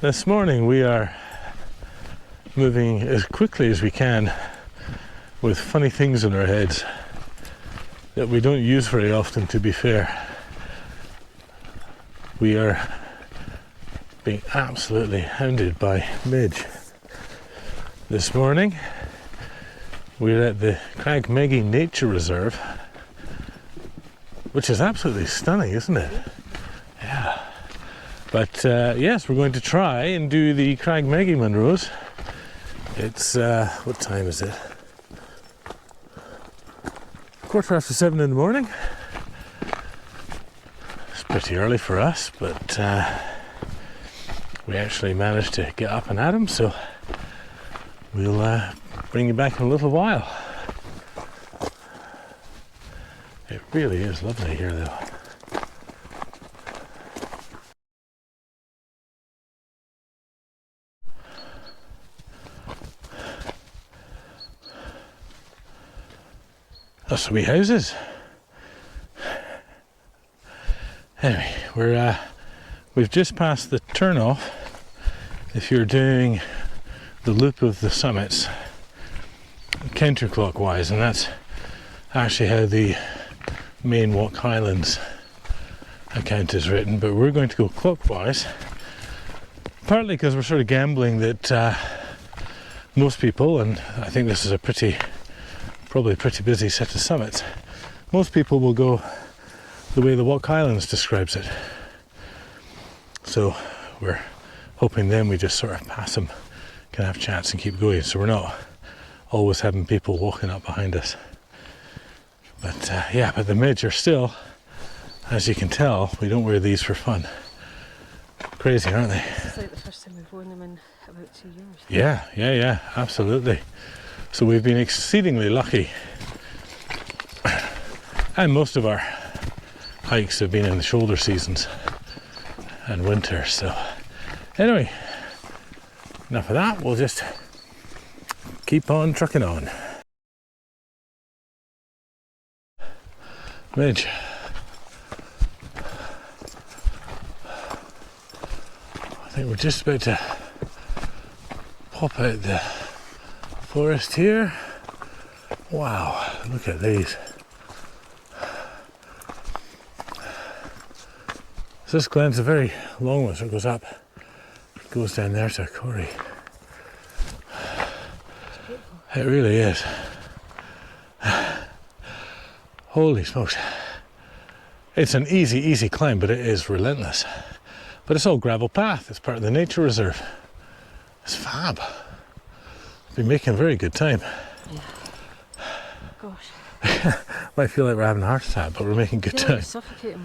This morning we are moving as quickly as we can with funny things in our heads that we don't use very often, to be fair. We are being absolutely hounded by Midge. This morning we're at the Creag Meagaidh Nature Reserve, which is absolutely stunning, isn't it? Yeah. But yes, we're going to try and do the Creag Meagaidh Munros. It's, what time is it? 7:15 in the morning. It's pretty early for us, but we actually managed to get up and at 'em, so we'll bring you back in a little while. It really is lovely here, though. That's the wee houses. Anyway, we've just passed the turnoff. If you're doing the loop of the summits counterclockwise, and that's actually how the main Walk Highlands account is written, but we're going to go clockwise, partly because we're sort of gambling that most people, and I think this is probably a pretty busy set of summits, most people will go the way the Walk Highlands describes it. So we're hoping then we just sort of pass them, can have chats and keep going, so we're not always having people walking up behind us. But yeah, but the Midge are still, as you can tell, we don't wear these for fun. Crazy, aren't they? It's like the first time we've worn them in about 2 years. Yeah, absolutely. So we've been exceedingly lucky, and most of our hikes have been in the shoulder seasons and winter. So anyway, enough of that, we'll just keep on trucking on. Midge. I think we're just about to pop out the forest here. Wow, look at these. So this glen's a very long one, so it goes up, it goes down there to a quarry. It really is. Holy smokes. It's an easy climb, but it is relentless. But it's all gravel path, it's part of the nature reserve. It's fab. Been making a very good time. Yeah. Gosh. Might feel like we're having a heart attack, but we're making good time. Like suffocating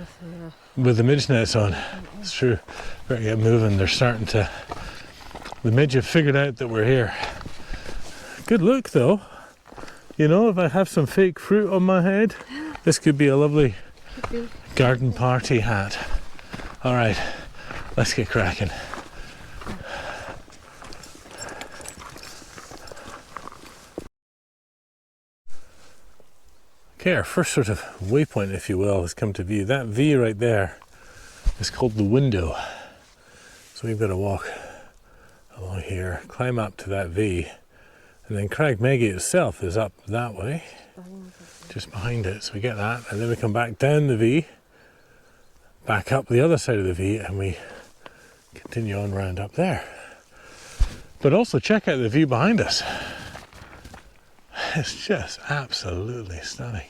with the midge nets on. It's true. Better get moving. They're starting to. The midge have figured out that we're here. Good look, though. You know, if I have some fake fruit on my head, this could be a lovely garden party hat. All right, let's get cracking. Okay, our first sort of waypoint, if you will, has come to view. That V right there is called the window. So we've got to walk along here, climb up to that V, and then Creag Meagaidh itself is up that way, just behind it. So we get that, and then we come back down the V, back up the other side of the V, and we continue on round up there. But also check out the view behind us. It's just absolutely stunning.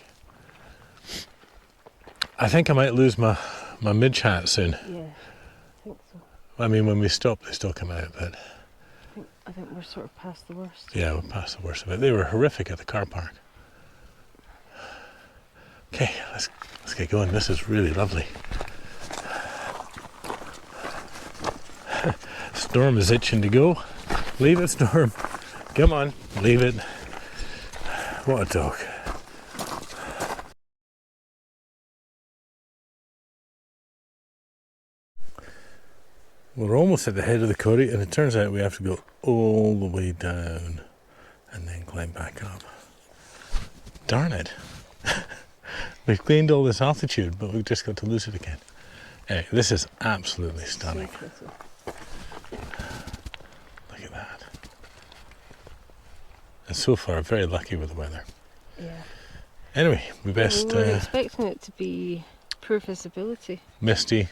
I think I might lose my midge hat soon. Yeah, I think so. I mean, when we stop, they still come out, but I think we're sort of past the worst. yeah, we're past the worst of it. They were horrific at the car park. Okay, let's get going. This is really lovely. Storm is itching to go. Leave it, Storm. Come on, leave it. What a dog. We're almost at the head of the quarry, and it turns out we have to go all the way down and then climb back up. Darn it. We've gained all this altitude, but we've just got to lose it again. Anyway, this is absolutely stunning. And so far, very lucky with the weather. Yeah. Anyway, we best We were expecting it to be poor visibility. misty,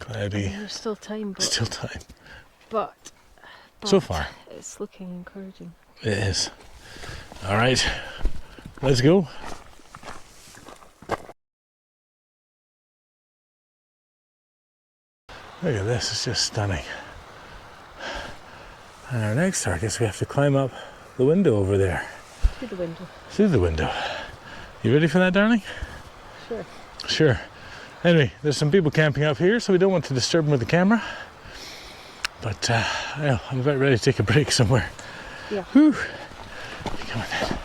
I cloudy. mean, there's still time, but Still time. but So far, it's looking encouraging. it is. All right, let's go. Look at this, it's just stunning. And our next target is we have to climb up the window over there. Through the window. Through the window. You ready for that, darling? Sure. Sure. Anyway, there's some people camping up here, so we don't want to disturb them with the camera. But well, I'm about ready to take a break somewhere. Yeah. Whew. Come on then.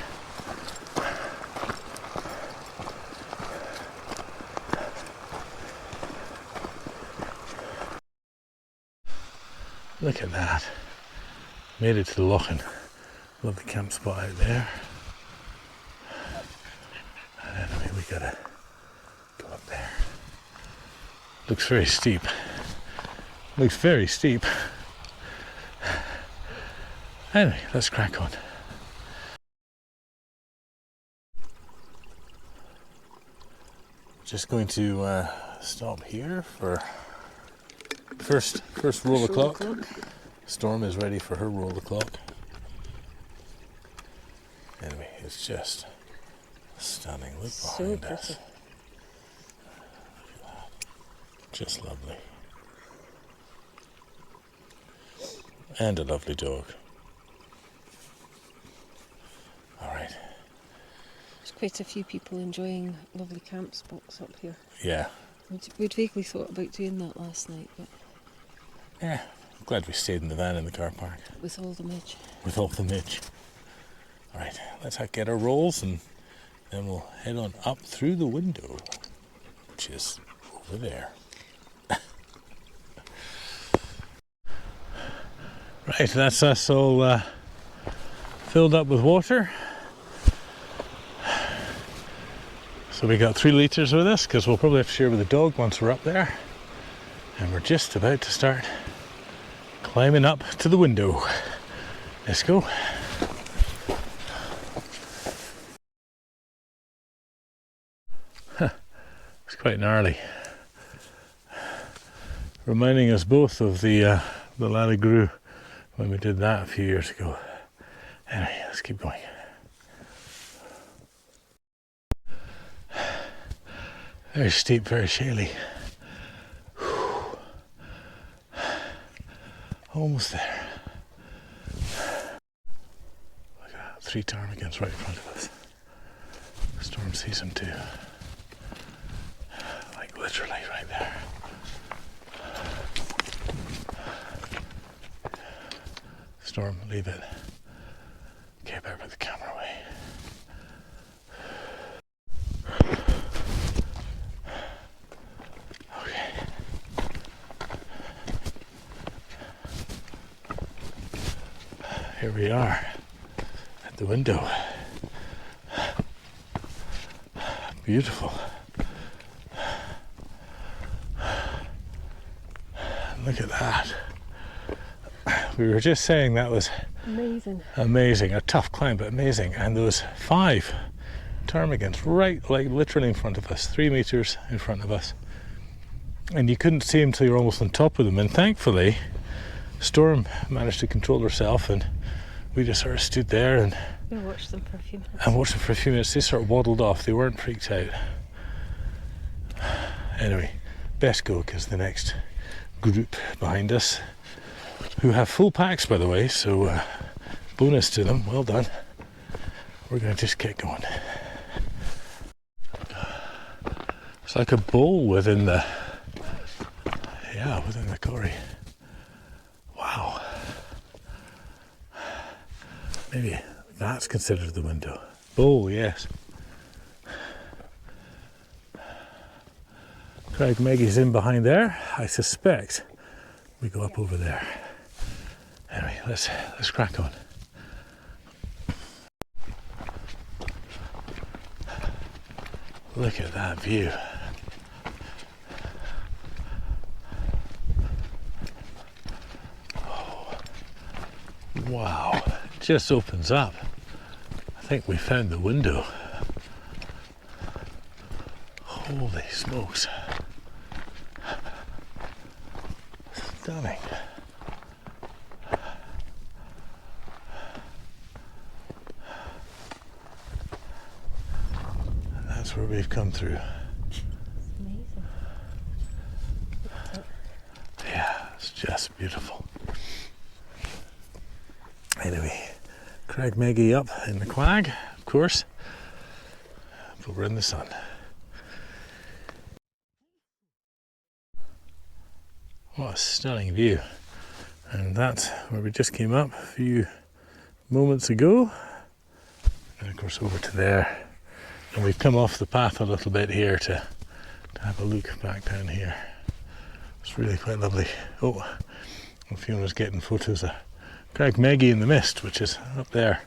Look at that. Made it to the Lochan. Love the camp spot out there. And anyway, we gotta go up there. Looks very steep. Looks very steep. Anyway, let's crack on. Just going to stop here for first roll the clock. Storm is ready for her roll the clock. Anyway, it's just stunning. Look behind us. Look at that. Just lovely. And a lovely dog. Alright. There's quite a few people enjoying lovely camp spots up here. Yeah. We'd vaguely thought about doing that last night, but Yeah. I'm glad we stayed in the van in the car park. with all the midge. With all the midge. Alright, let's get our rolls and then we'll head on up through the window, which is over there. Right, that's us all filled up with water. So we got 3 litres with us because we'll probably have to share with the dog once we're up there. And we're just about to start climbing up to the window. Let's go. It's quite gnarly. Reminding us both of the Ladagru when we did that a few years ago. Anyway, let's keep going. Very steep, very shaly. Almost there. Look at that, 3 ptarmigans right in front of us. Storm sees them too. Like literally right there. Storm, leave it. Okay, better put the camera away. Okay. Here we are at the window. Beautiful. Look at that. We were just saying that was Amazing. amazing, a tough climb, but amazing. And those 5 ptarmigans right, like literally in front of us, 3 meters in front of us. And you couldn't see them till you're almost on top of them. And thankfully, Storm managed to control herself, and we just sort of stood there and We watched them for a few minutes. watched them for a few minutes. They sort of waddled off. They weren't freaked out. Anyway, best go because the next group behind us, who have full packs by the way, so bonus to them, well done. We're going to just get going. It's like a bowl within the quarry. Wow. Maybe that's considered the window. Bowl, yes. Creag Meagaidh's in behind there. I suspect we go up over there. Anyway, let's crack on. Look at that view. Oh, wow, just opens up. I think we found the window. Holy smokes. Stunning. And that's where we've come through. Amazing. Yeah, it's just beautiful. Anyway, Creag Meagaidh up in the quag, of course, but we're in the sun. What a stunning view. And that's where we just came up a few moments ago. And of course over to there. And we've come off the path a little bit here to have a look back down here. It's really quite lovely. Oh, and Fiona's getting photos of Creag Meagaidh in the mist, which is up there.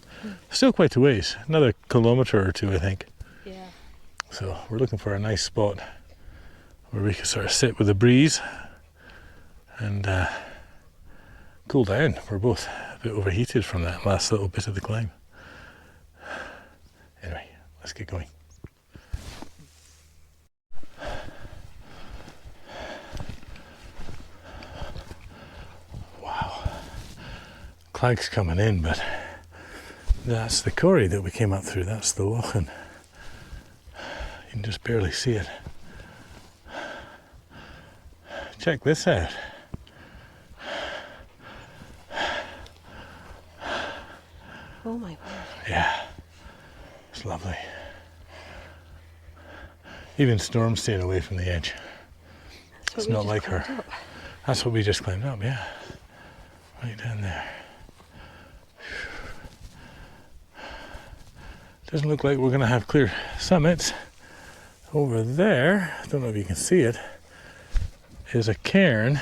Still quite a ways, another kilometre or two I think. Yeah. So we're looking for a nice spot where we can sort of sit with a breeze and cool down. We're both a bit overheated from that last little bit of the climb. Anyway, let's get going. Wow. Clag's coming in, but that's the corrie that we came up through. That's the Lochan. You can just barely see it. Check this out. Oh my word. Yeah, it's lovely. Even Storm's staying away from the edge. It's not like her. Up. That's what we just climbed up, yeah. Right down there. Doesn't look like we're going to have clear summits. Over there, I don't know if you can see it, is a cairn.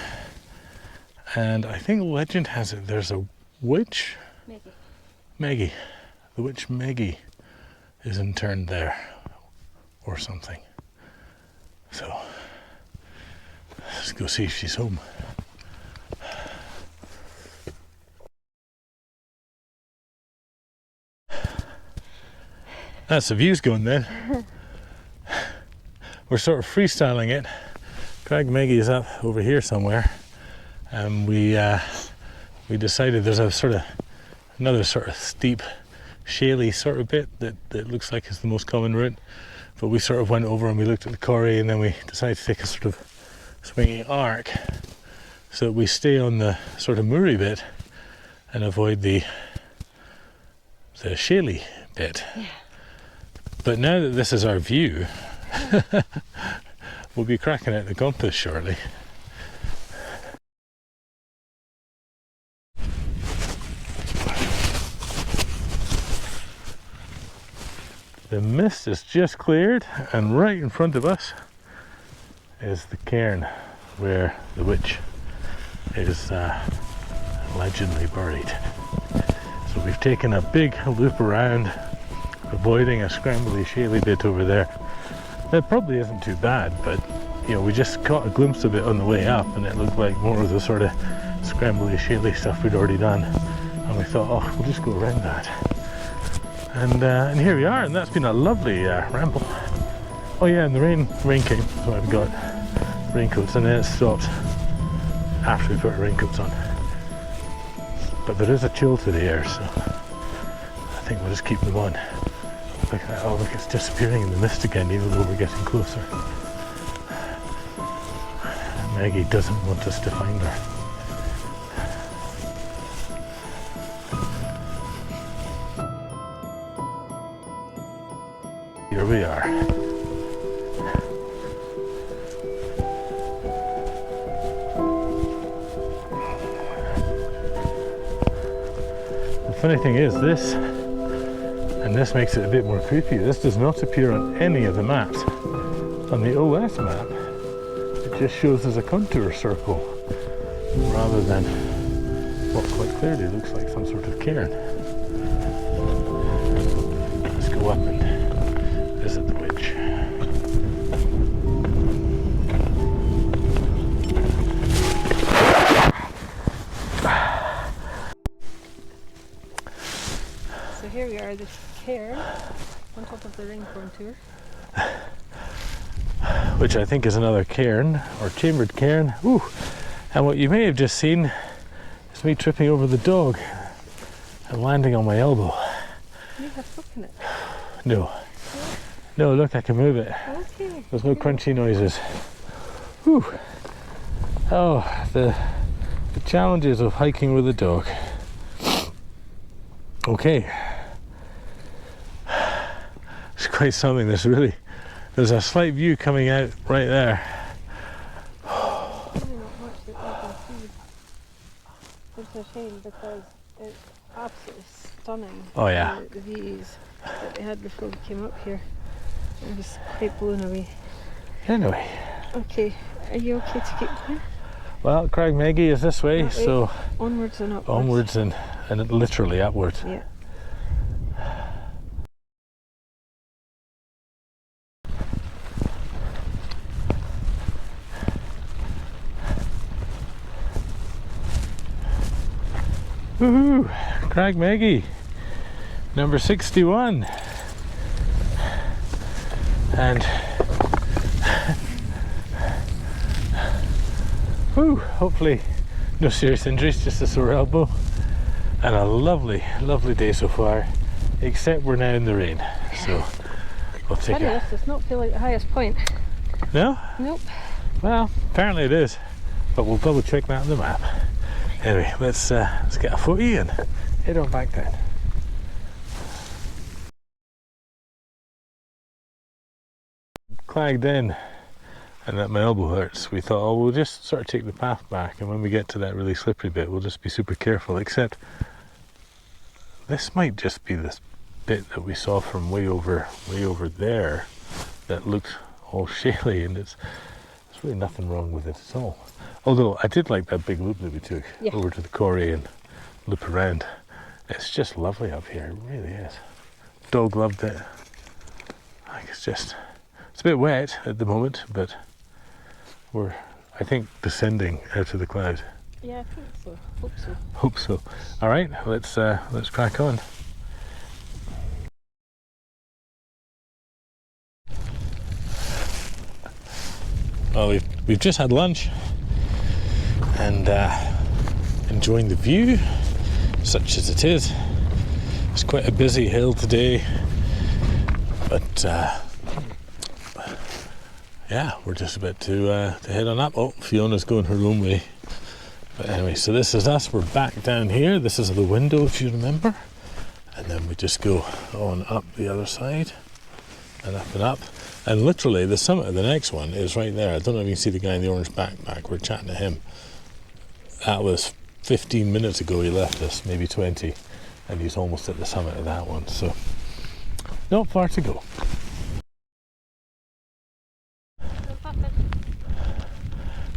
And I think legend has it there's a witch. Meagaidh. The witch Meagaidh is interned there or something. So let's go see if she's home. That's the views going then. We're sort of freestyling it. Creag Meagaidh is up over here somewhere. And we decided there's a sort of another sort of steep, shaly sort of bit that looks like it's the most common route. But we sort of went over and we looked at the corrie, and then we decided to take a sort of swinging arc so that we stay on the sort of moory bit and avoid the shaly bit. Yeah. But now that this is our view, we'll be cracking out the compass shortly. The mist is just cleared, and right in front of us is the cairn where the witch is allegedly buried. So we've taken a big loop around, avoiding a scrambly, shaly bit over there. That probably isn't too bad, but you know, we just caught a glimpse of it on the way up, and it looked like more of the sort of scrambly, shaly stuff we'd already done. And we thought, oh, we'll just go around that. And here we are, and that's been a lovely ramble. Oh yeah, and the rain came, so I've got raincoats, and then it stopped after we put our raincoats on. But there is a chill to the air, so I think we'll just keep them on. Look at that, oh look, it's disappearing in the mist again, even though we're getting closer. Meagaidh doesn't want us to find her. Here we are. The funny thing is this, and this makes it a bit more creepy, this does not appear on any of the maps. On the OS map, it just shows as a contour circle rather than what quite clearly looks like some sort of cairn. Let's go up and visit the witch. are the cairn on top of the ring contour. Which I think is another cairn, or chambered cairn. Ooh. And what you may have just seen is me tripping over the dog and landing on my elbow. You have broken it. No. No, look, I can move it. Okay. There's no crunchy noises. Whew. Oh, the challenges of hiking with a dog. Okay. It's quite something. There's a slight view coming out right there. Really not much that you can see. It's a shame because it's absolutely stunning. Oh yeah. The views that we had before we came up here. I was quite blown away. Anyway. Okay, are you okay to keep going? Well, Creag Meagaidh is this way, so onwards and upwards. Onwards and literally upwards. Yeah. Woohoo! Creag Meagaidh, number 61. And whew, hopefully no serious injuries, just a sore elbow. And a lovely, lovely day so far, except we're now in the rain, so we'll take it. This does not feel like the highest point. No? Nope. Well, apparently it is, but we'll double check that on the map. Anyway, let's get a footy and head on back down. Clagged in, and that my elbow hurts. We thought, oh, we'll just sort of take the path back, and when we get to that really slippery bit, we'll just be super careful. Except this might just be this bit that we saw from way over there that looked all shaly, and there's really nothing wrong with it at all. Although I did like that big loop that we took over to the quarry and loop around. It's just lovely up here, it really is. Dog loved it. Like it's a bit wet at the moment, but we're, I think, descending out of the cloud. Yeah, I think so. Hope so. Hope so. All right, let's crack on. Well, we've just had lunch and enjoying the view, such as it is. It's quite a busy hill today, but yeah, we're just about to head on up. Oh, Fiona's going her own way. But anyway, so this is us. We're back down here. This is the window, if you remember. And then we just go on up the other side and up and up. And literally, the summit of the next one is right there. I don't know if you can see the guy in the orange backpack. We're chatting to him. That was 15 minutes ago he left us, maybe 20. And he's almost at the summit of that one. So, not far to go.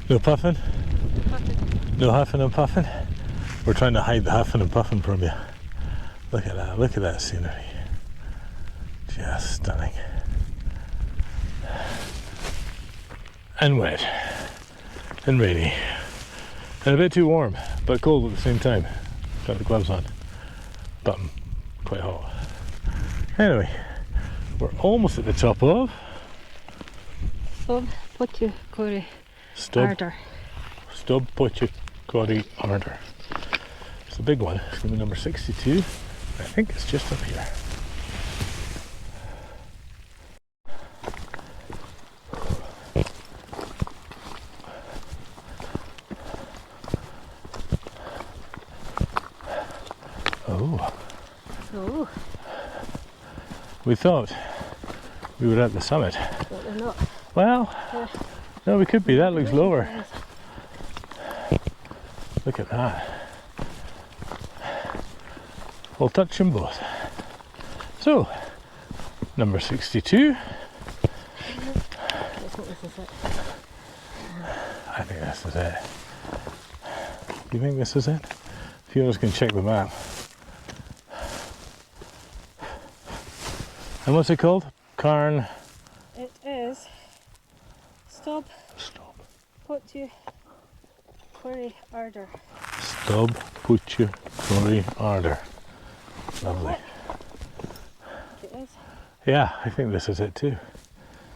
No puffing? No huffing and puffing? We're trying to hide the huffing and puffing from you. Look at that scenery. Just stunning. And wet. And rainy. And a bit too warm, but cold at the same time. Got the gloves on. But quite hot. Anyway, we're almost at the top of Arder. Stub Potchicori Arder. It's a big one. It's going to be number 62. I think it's just up here. Oh. We thought we were at the summit. But we're not. Well, no, we could be. That looks lower. Look at that. We'll touch them both. So, number 62. I think this is it. Do you think this is it? Fiona's going to check the map. And what's it called? Cairn. It is Stub Potchicori Arder. Stub Potchicori Arder. Lovely. is. Yeah, I think this is it too.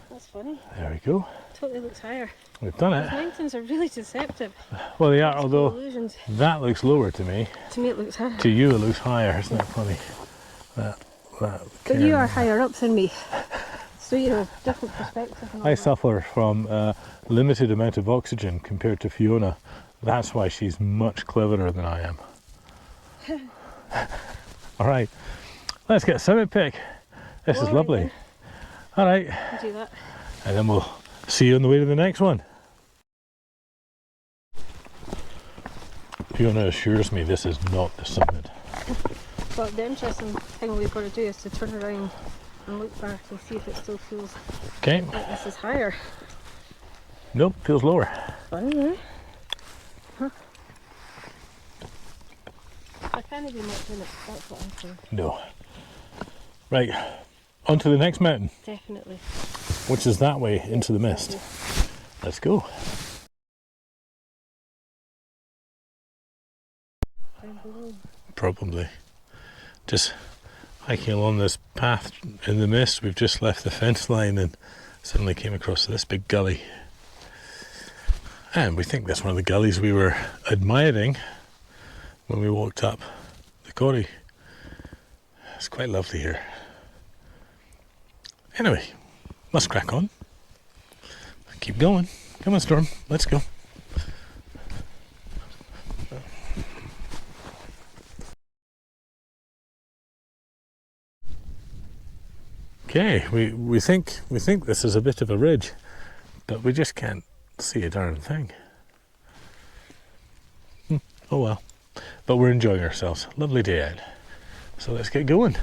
That's funny. There we go. Totally looks higher. We've done Those it. mountains are really deceptive. Well, they are, Optical although illusions. that looks lower to me. To me it looks higher. To you, it looks higher. Isn't that funny? That But you cairn. are higher up than me. So you have different perspectives. And all I that. suffer from limited amount of oxygen compared to Fiona. That's why she's much cleverer than I am. All right, let's get a summit pic. This is All right lovely. then. All right, We'll do that. and then we'll see you on the way to the next one. Fiona assures me this is not the summit. But the interesting thing we've got to do is to turn around and look back and see if it still feels Okay, like this is higher. nope, feels lower. Funny, eh? Huh? I can't be much in it, that's what I'm saying. No. Right, on to the next mountain, Definitely. which is that way into the mist. Let's go. Down below. Probably. Just hiking along this path in the mist. We've just left the fence line and suddenly came across this big gully. And we think that's one of the gullies we were admiring when we walked up the corrie. It's quite lovely here. Anyway, let's crack on. Keep going. Come on, Storm. Let's go. Okay, we think this is a bit of a ridge, but we just can't see a darn thing. Oh well. But we're enjoying ourselves. Lovely day out. So let's get going.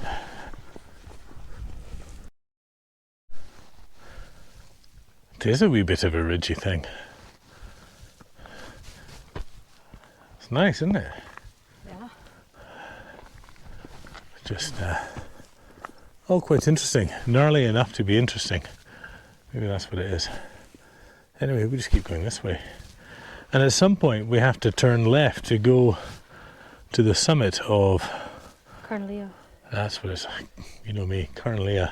It is a wee bit of a ridgy thing. It's nice, isn't it? Yeah. Just all quite interesting. Gnarly enough to be interesting. Maybe that's what it is. Anyway, we just keep going this way. And at some point we have to turn left to go to the summit of... Cairn. That's what it's... You know me, Cairn.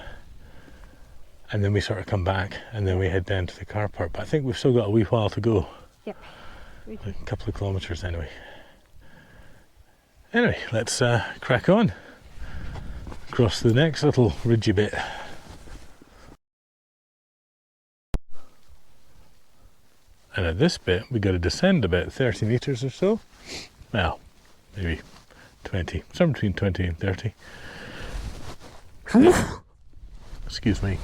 And then we sort of come back and then we head down to the car park. But I think we've still got a wee while to go. Yep. We do. A couple of kilometres anyway. Anyway, let's crack on. Across the next little ridgy bit. And at this bit we got to descend about 30 metres or so. Well, maybe 20, somewhere between 20 and 30. Excuse me.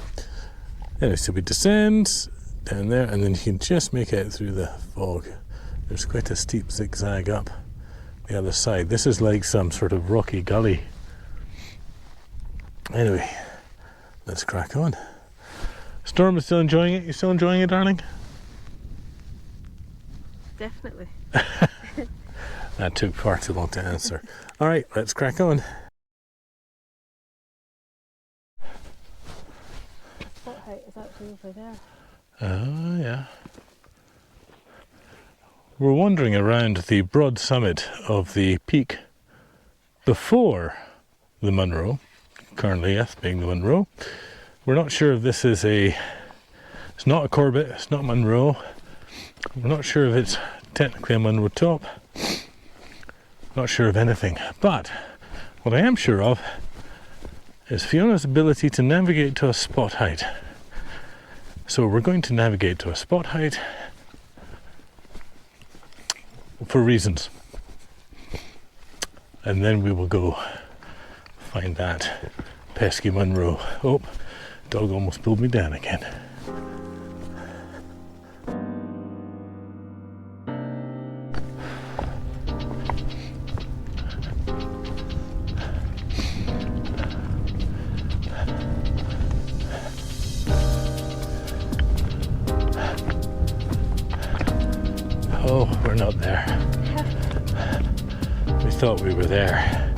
Anyway, so we descend down there and then you can just make it through the fog. There's quite a steep zigzag up the other side. This is like some sort of rocky gully. Anyway, let's crack on. Storm is still enjoying it. You still enjoying it, darling? Definitely. That took far too long to answer. All right, let's crack on. What height is actually over there? Yeah. We're wandering around the broad summit of the peak before the Munro, Cairn being the Munro. We're not sure if this is it's not a Corbett, it's not Munro. We're not sure if it's technically a Munro top. Not sure of anything. But what I am sure of is Fiona's ability to navigate to a spot height. So we're going to navigate to a spot height for reasons. And then we will go find that pesky Munro. Oh, dog almost pulled me down again. Oh, we're not there. We thought we were there,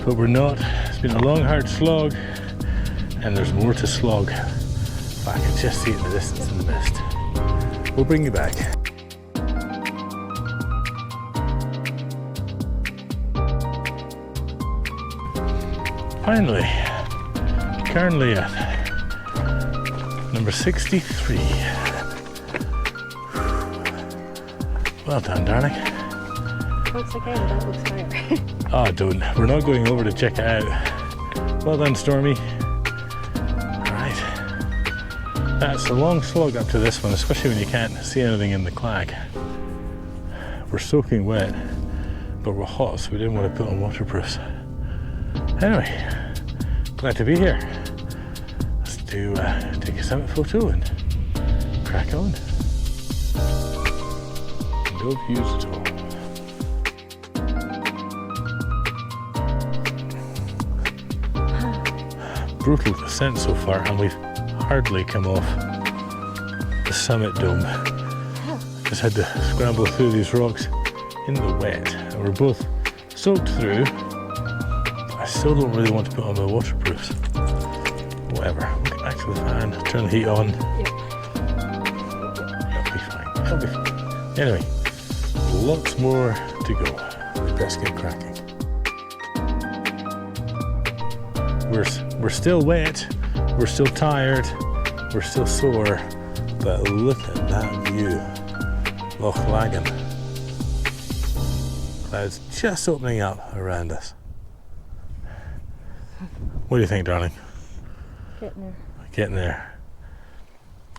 but we're not. It's been a long, hard slog, and there's more to slog. I can just see it in the distance in the mist. We'll bring you back. Finally, Cairn number 63. Well done, darling. Once again, that looks higher. Oh, don't. We're not going over to check it out. Well done, Stormy. Right. That's a long slog up to this one, especially when you can't see anything in the clag. We're soaking wet, but we're hot, so we didn't want to put on waterproofs. Anyway, glad to be here. Let's do take a summit photo and crack on. No views at all. Brutal descent so far, and we've hardly come off the summit dome. Just had to scramble through these rocks in the wet, and we're both soaked through, but I still don't really want to put on my waterproofs. Whatever, we'll get back to the fan, turn the heat on. Yep. That'll be fine, that'll be fine. Anyway, lots more to go. We best get cracking. We're still wet, we're still tired, we're still sore, but look at that view. Loch Lagan. Clouds just opening up around us. What do you think, darling? Getting there. Getting there.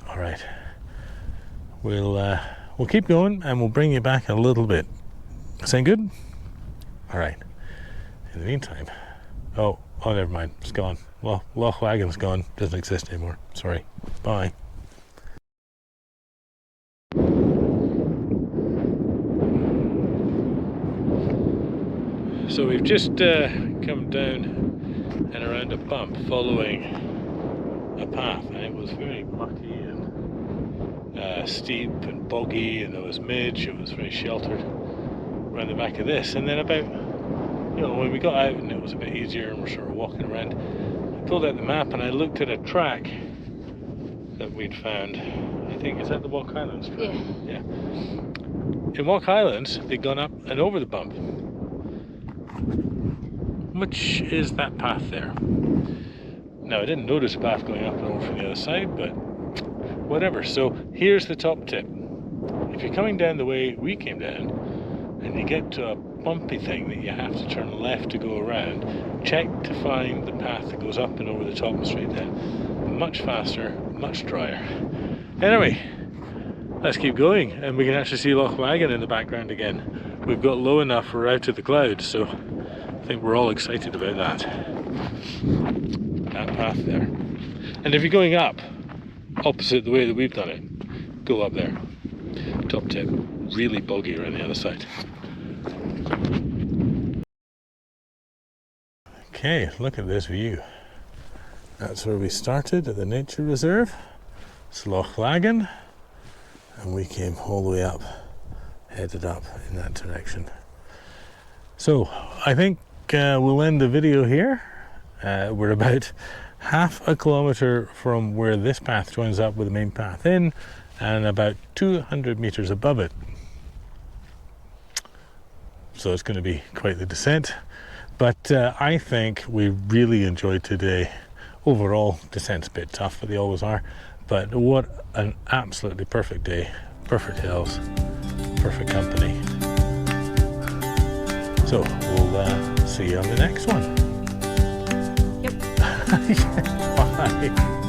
All right. We'll keep going and we'll bring you back a little bit. Sound good? All right. In the meantime, oh, never mind. It's gone. Loch Lagan's gone. Doesn't exist anymore. Sorry. Bye. So we've just come down and around a bump following a path, and it was very mucky and steep and boggy, and there was midge. It was very sheltered around the back of this, and then about, when we got out and it was a bit easier and we're sort of walking around, I pulled out the map and I looked at a track that we'd found. I think, is that the Walk Highlands track? Yeah. In Walk Highlands, they'd gone up and over the bump, which is that path there. Now, I didn't notice a path going up and over from the other side, but whatever. So here's the top tip. If you're coming down the way we came down and you get to a bumpy thing that you have to turn left to go around, check to find the path that goes up and over the top and straight down. Much faster, much drier. Anyway, let's keep going, and we can actually see Loch Lagan in the background again. We've got low enough, we're out of the clouds, so I think we're all excited about that. That path there. And if you're going up, opposite the way that we've done it, go up there. Top tip, really boggy around the other side. Okay, look at this view. That's where we started at the nature reserve. It's Loch Lagan, and we came all the way up, headed up in that direction. So I think we'll end the video here. We're about half a kilometre from where this path joins up with the main path in, and about 200 metres above it. So it's going to be quite the descent, but I think we really enjoyed today. Overall, descent's a bit tough, but they always are, but what an absolutely perfect day. Perfect hills, perfect company. So we'll see you on the next one. Yep. Bye.